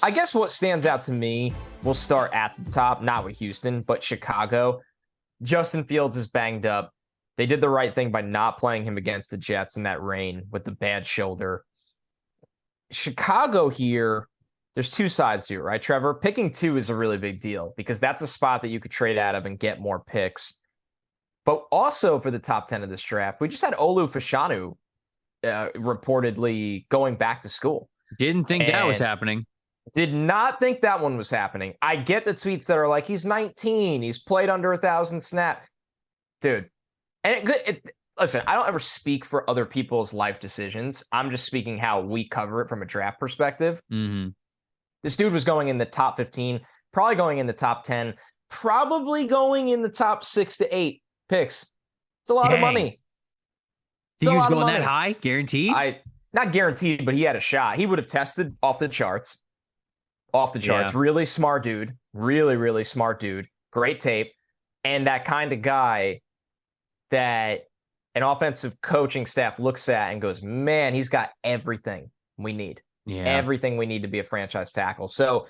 I guess what stands out to me, we'll start at the top, not with Houston, but Chicago. Justin Fields is banged up. They did the right thing by not playing him against the Jets in that rain with the bad shoulder. Chicago here, there's two sides to it, right, Trevor? Picking 2 is a really big deal because that's a spot that you could trade out of and get more picks. But also for the top 10 of this draft, we just had Olu Fashanu reportedly going back to school. Didn't think that was happening. Did not think that one was happening. I get the tweets that are like, he's 19. He's played under 1,000 snaps. Dude. And listen, I don't ever speak for other people's life decisions. I'm just speaking how we cover it from a draft perspective. Mm-hmm. This dude was going in the top 15, probably going in the top 10, probably going in the top 6 to 8 picks. It's a lot of money. He was going that high? Guaranteed? Not guaranteed, but he had a shot. He would have tested off the charts. Yeah. Really smart dude. Really, really smart dude. Great tape. And that kind of guy that an offensive coaching staff looks at and goes, man, he's got everything we need. Yeah. Everything we need to be a franchise tackle. So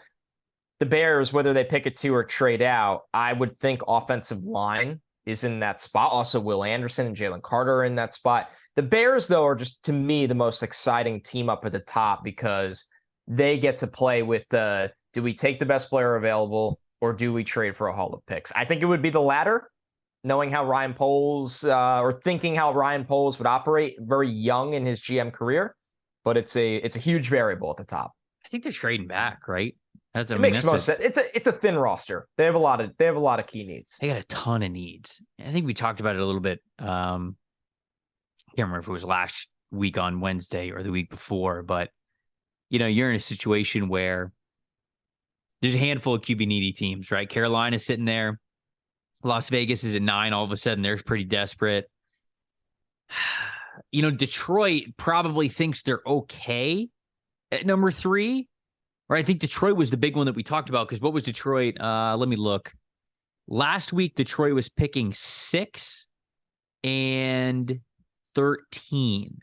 the Bears, whether they pick a 2 or trade out, I would think offensive line is in that spot. Also, Will Anderson and Jalen Carter are in that spot. The Bears, though, are just, to me, the most exciting team up at the top because they get to play with the, do we take the best player available or do we trade for a haul of picks? I think it would be the latter, knowing how Ryan Poles, or thinking how Ryan Poles would operate very young in his GM career, but it's a huge variable at the top. I think they're trading back, right? It makes most sense. It's a thin roster. They have a lot of key needs. They got a ton of needs. I think we talked about it a little bit. I can't remember if it was last week on Wednesday or the week before, but you're in a situation where there's a handful of QB needy teams, right? Carolina's sitting there. Las Vegas is at 9. All of a sudden, they're pretty desperate. Detroit probably thinks they're okay at number 3. Right, I think Detroit was the big one that we talked about because what was Detroit? Let me look. Last week, Detroit was picking 6 and 13.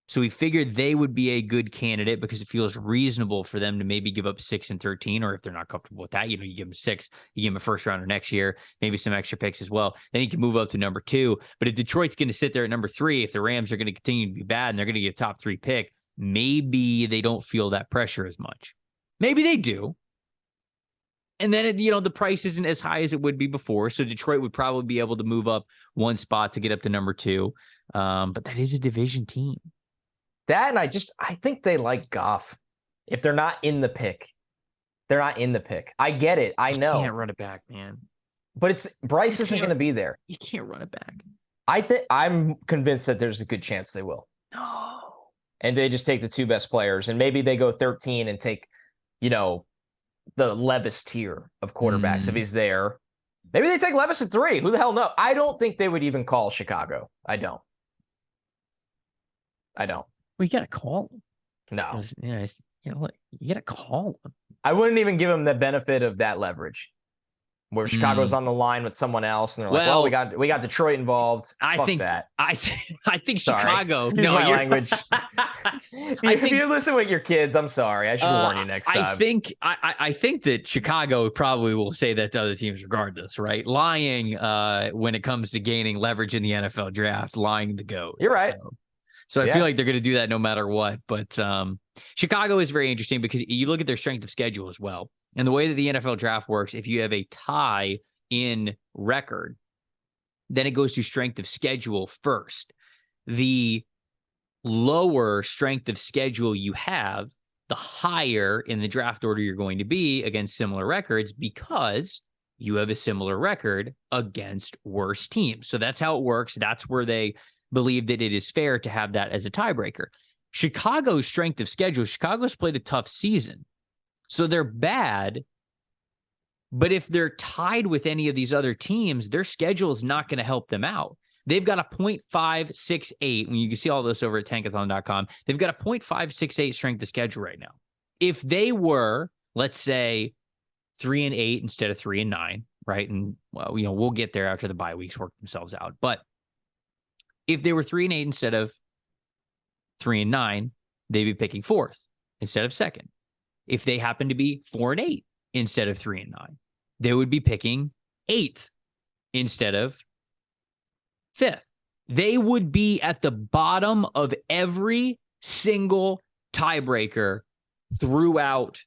So we figured they would be a good candidate because it feels reasonable for them to maybe give up 6 and 13, or if they're not comfortable with that, you give them 6, you give them a first rounder next year, maybe some extra picks as well. Then you can move up to number 2. But if Detroit's going to sit there at number 3, if the Rams are going to continue to be bad and they're going to get a top 3 pick, maybe they don't feel that pressure as much. Maybe they do. And then, the price isn't as high as it would be before. So Detroit would probably be able to move up 1 spot to get up to number 2. But that is a division team. That, and I think they like Goff. If they're not in the pick, they're not in the pick. I get it. I know. You can't run it back, man. But Bryce isn't going to be there. You can't run it back. I'm convinced that there's a good chance they will. No. And they just take the 2 best players, and maybe they go 13 and take, the Levis tier of quarterbacks if he's there. Maybe they take Levis at 3. Who the hell knows? I don't think they would even call Chicago. I don't. Well, you got to call him. No. You got to call him. I wouldn't even give him the benefit of that leverage. Where Chicago's on the line with someone else, and they're like, "Well, we got Detroit involved." I think Chicago. Excuse my language. If you listen with your kids, I'm sorry. I should warn you next time. I think that Chicago probably will say that to other teams regardless, right? Lying when it comes to gaining leverage in the NFL draft, lying the goat. You're right. So I feel like they're going to do that no matter what. But Chicago is very interesting because you look at their strength of schedule as well. And the way that the NFL draft works, if you have a tie in record, then it goes to strength of schedule first. The lower strength of schedule you have, the higher in the draft order you're going to be against similar records because you have a similar record against worse teams. So that's how it works. That's where they believe that it is fair to have that as a tiebreaker. Chicago's strength of schedule, Chicago's played a tough season. So they're bad, but if they're tied with any of these other teams, their schedule is not going to help them out. They've got a .568. When you can see all this over at tankathon.com, they've got a .568 strength of schedule right now. If they were, let's say, 3-8 instead of 3-9, right? And we'll get there after the bye weeks work themselves out. But if they were 3-8 instead of 3-9, they'd be picking 4th instead of 2nd. if they happen to be 4-8 instead of 3-9. They would be picking 8th instead of 5th. They would be at the bottom of every single tiebreaker throughout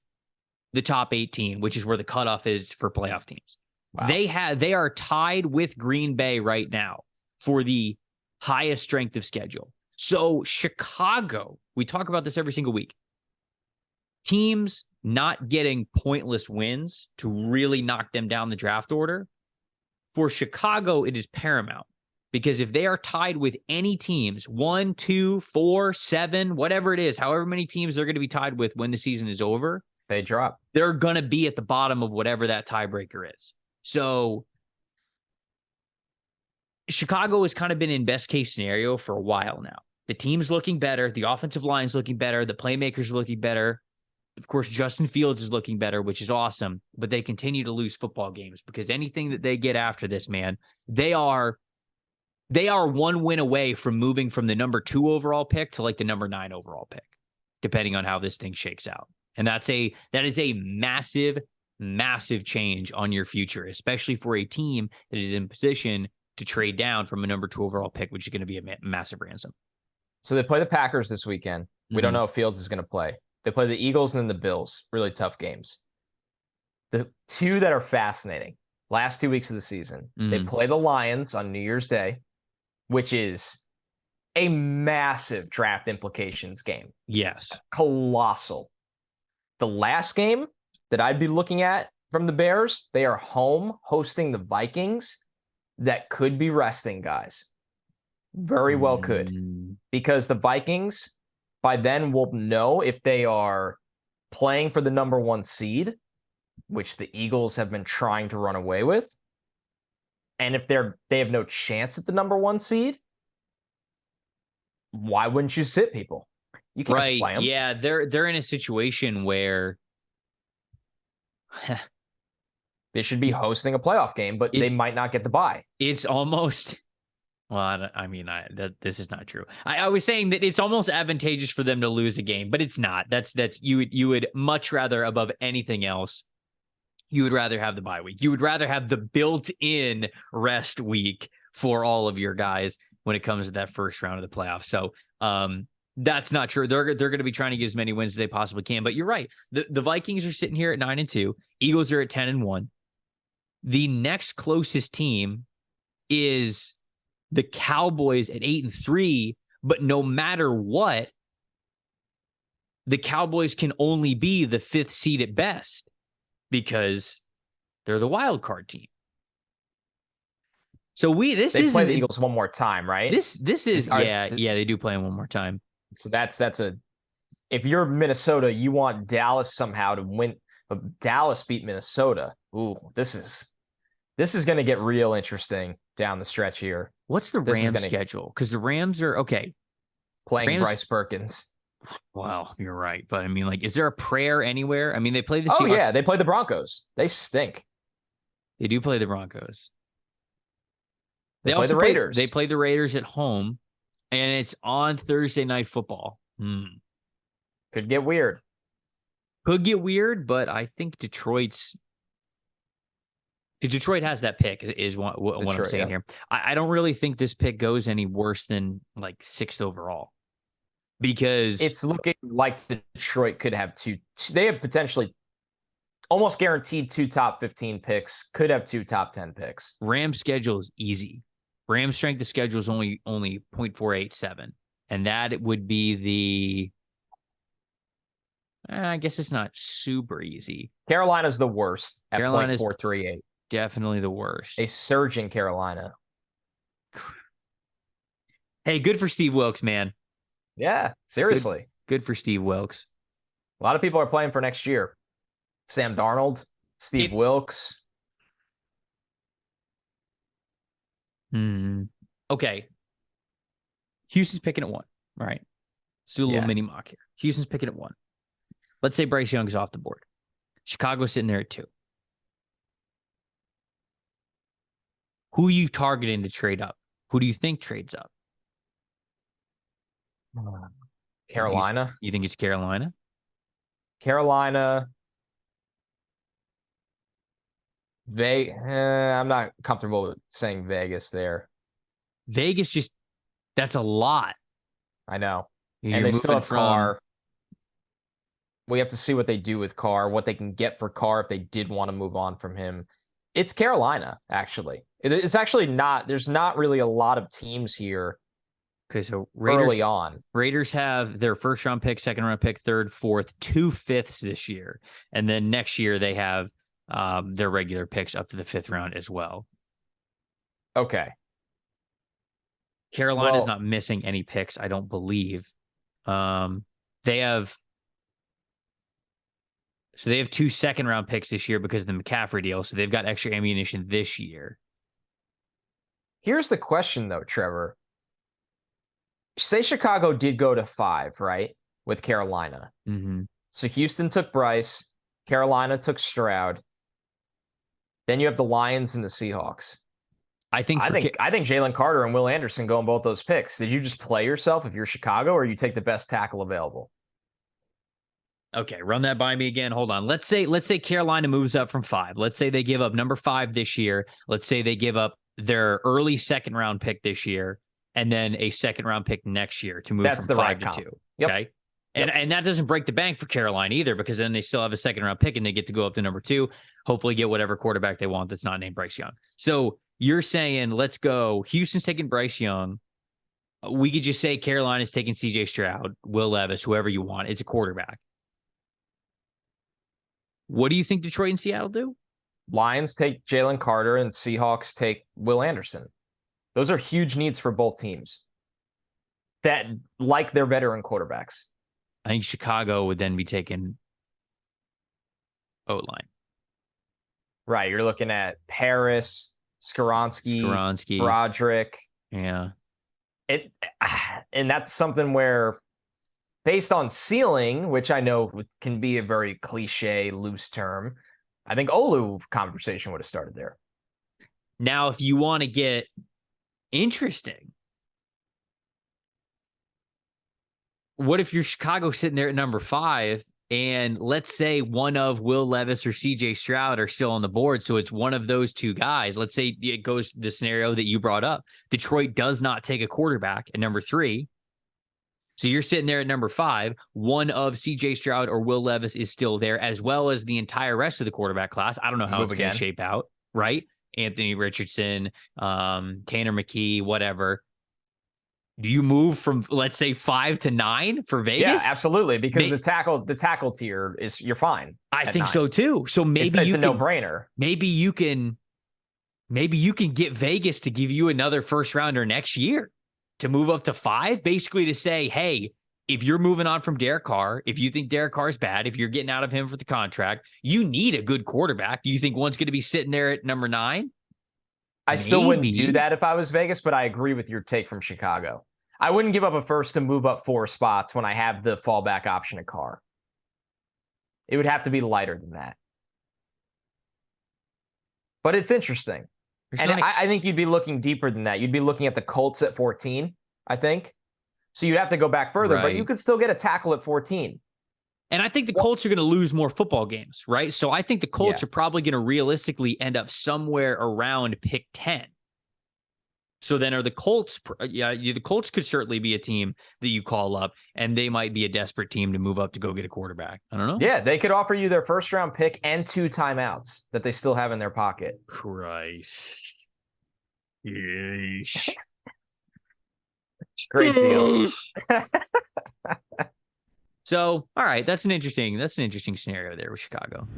the top 18, which is where the cutoff is for playoff teams. Wow. They are tied with Green Bay right now for the highest strength of schedule. So Chicago, we talk about this every single week. Teams not getting pointless wins to really knock them down the draft order. For Chicago, it is paramount. Because if they are tied with any teams, 1, 2, 4, 7, whatever it is, however many teams they're going to be tied with when the season is over, they drop. They're going to be at the bottom of whatever that tiebreaker is. So Chicago has kind of been in best case scenario for a while now. The team's looking better. The offensive line's looking better. The playmakers are looking better. Of course, Justin Fields is looking better, which is awesome. But they continue to lose football games because anything that they get after this, man, they are one win away from moving from the number 2 overall pick to like the number 9 overall pick, depending on how this thing shakes out. And that is a massive, massive change on your future, especially for a team that is in position to trade down from a number 2 overall pick, which is going to be a massive ransom. So they play the Packers this weekend. We don't know if Fields is going to play. They play the Eagles and then the Bills. Really tough games. The two that are fascinating, last 2 weeks of the season, they play the Lions on New Year's Day, which is a massive draft implications game. Yes. Colossal. The last game that I'd be looking at from the Bears, they are home hosting the Vikings. That could be resting, guys. Very well could. Because the Vikings, by then, will know if they are playing for the number 1 seed, which the Eagles have been trying to run away with. And if they have no chance at the number 1 seed, why wouldn't you sit people? You can't play them. Yeah, they're in a situation where they should be hosting a playoff game, but they might not get the bye. It's almost, well, this is not true. I was saying that it's almost advantageous for them to lose a game, but it's not. That's you would much rather, above anything else, you would rather have the bye week. You would rather have the built-in rest week for all of your guys when it comes to that first round of the playoffs. So that's not true. They're going to be trying to get as many wins as they possibly can. But you're right. The Vikings are sitting here at 9-2. Eagles are at 10-1. The next closest team is the Cowboys at 8-3. But no matter what, the Cowboys can only be the 5th seed at best, because they're the wild card team. So they play the Eagles one more time, right? This is they do play them one more time. So that's if you're Minnesota, you want Dallas somehow to win. But Dallas beat Minnesota. Ooh, this is going to get real interesting down the stretch here. What's the Rams schedule? Because the Rams are playing Bryce Perkins. Well, you're right. But I mean, like, is there a prayer anywhere? I mean, they play the Seahawks. Oh, yeah, they play the Broncos. They stink. They do play the Broncos. They play the Raiders. They play the Raiders at home, and it's on Thursday Night Football. Could get weird. But I think Detroit has that pick, is what I'm saying here. I don't really think this pick goes any worse than like 6th overall. Because it's looking like Detroit could have two. They have potentially almost guaranteed 2 top 15 picks, could have 2 top 10 picks. Rams schedule is easy. Rams strength of schedule is only 0.487. And that would be I guess it's not super easy. Carolina's the worst at 0.438. Definitely the worst. A surge in Carolina. Hey, good for Steve Wilkes, man. Yeah, seriously. Good for Steve Wilkes. A lot of people are playing for next year. Sam Darnold, Steve Wilkes. Okay. Houston's picking at 1. All right. Let's do a little mini mock here. Houston's picking at 1. Let's say Bryce Young is off the board. Chicago's sitting there at 2. Who are you targeting to trade up? Who do you think trades up? Carolina. You think it's Carolina? Carolina. I'm not comfortable with saying Vegas there. Vegas just, that's a lot. I know. And You're they still moving have from Carr. We have to see what they do with Carr, what they can get for Carr if they did want to move on from him. It's Carolina, actually. It's actually not, there's not really a lot of teams here Okay, so early on. Raiders have their first round pick, second round pick, third, fourth, 2/5 this year. And then next year they have their regular picks up to the 5th round as well. Okay. Carolina's not missing any picks, I don't believe. They have 2 second round picks this year because of the McCaffrey deal. So they've got extra ammunition this year. Here's the question, though, Trevor. Say Chicago did go to 5, right? With Carolina. Mm-hmm. So Houston took Bryce. Carolina took Stroud. Then you have the Lions and the Seahawks. I think Jalen Carter and Will Anderson go in both those picks. Did you just play yourself if you're Chicago, or you take the best tackle available? Okay, run that by me again. Hold on. Let's say Carolina moves up from 5. Let's say they give up number 5 this year. Let's say they give up their early second round pick this year and then a second round pick next year to move from 5 to 2. Yep. Okay. And that doesn't break the bank for Carolina either, because then they still have a second round pick and they get to go up to number 2, hopefully get whatever quarterback they want that's not named Bryce Young. So you're saying, let's go. Houston's taking Bryce Young. We could just say Carolina's taking CJ Stroud, Will Levis, whoever you want. It's a quarterback. What do you think Detroit and Seattle do? Lions take Jalen Carter and Seahawks take Will Anderson. Those are huge needs for both teams that like their veteran quarterbacks. I think Chicago would then be taking O-line. Right. You're looking at Paris, Skoronski, Broderick. Yeah. And that's something where, based on ceiling, which I know can be a very cliche, loose term, I think Olu conversation would have started there. Now, if you want to get interesting, what if you're Chicago sitting there at number 5, and let's say one of Will Levis or CJ Stroud are still on the board, so it's one of those 2 guys. Let's say it goes to the scenario that you brought up. Detroit does not take a quarterback at number 3. So you're sitting there at number 5. One of CJ Stroud or Will Levis is still there, as well as the entire rest of the quarterback class. I don't know how it's going to shape out, right? Anthony Richardson, Tanner McKee, whatever. Do you move from, let's say, 5 to 9 for Vegas? Yeah, absolutely. Because the tackle tier is, you're fine. I think 9. So too. So maybe it's a no-brainer. Maybe you can get Vegas to give you another first rounder next year to move up to 5, basically to say, hey, if you're moving on from Derek Carr, if you think Derek Carr is bad, if you're getting out of him for the contract, you need a good quarterback. Do you think one's going to be sitting there at number 9? I still wouldn't do that if I was Vegas, but I agree with your take from Chicago. I wouldn't give up a first to move up 4 spots when I have the fallback option at Carr. It would have to be lighter than that. But it's interesting. And I think you'd be looking deeper than that. You'd be looking at the Colts at 14, I think. So you'd have to go back further, but you could still get a tackle at 14. And I think the Colts are going to lose more football games, right? So I think the Colts are probably going to realistically end up somewhere around pick 10. So then are the Colts, the Colts could certainly be a team that you call up, and they might be a desperate team to move up to go get a quarterback. I don't know. Yeah, they could offer you their first round pick and 2 timeouts that they still have in their pocket. Christ. Yeesh. Great deal. So, all right, that's an interesting scenario there with Chicago.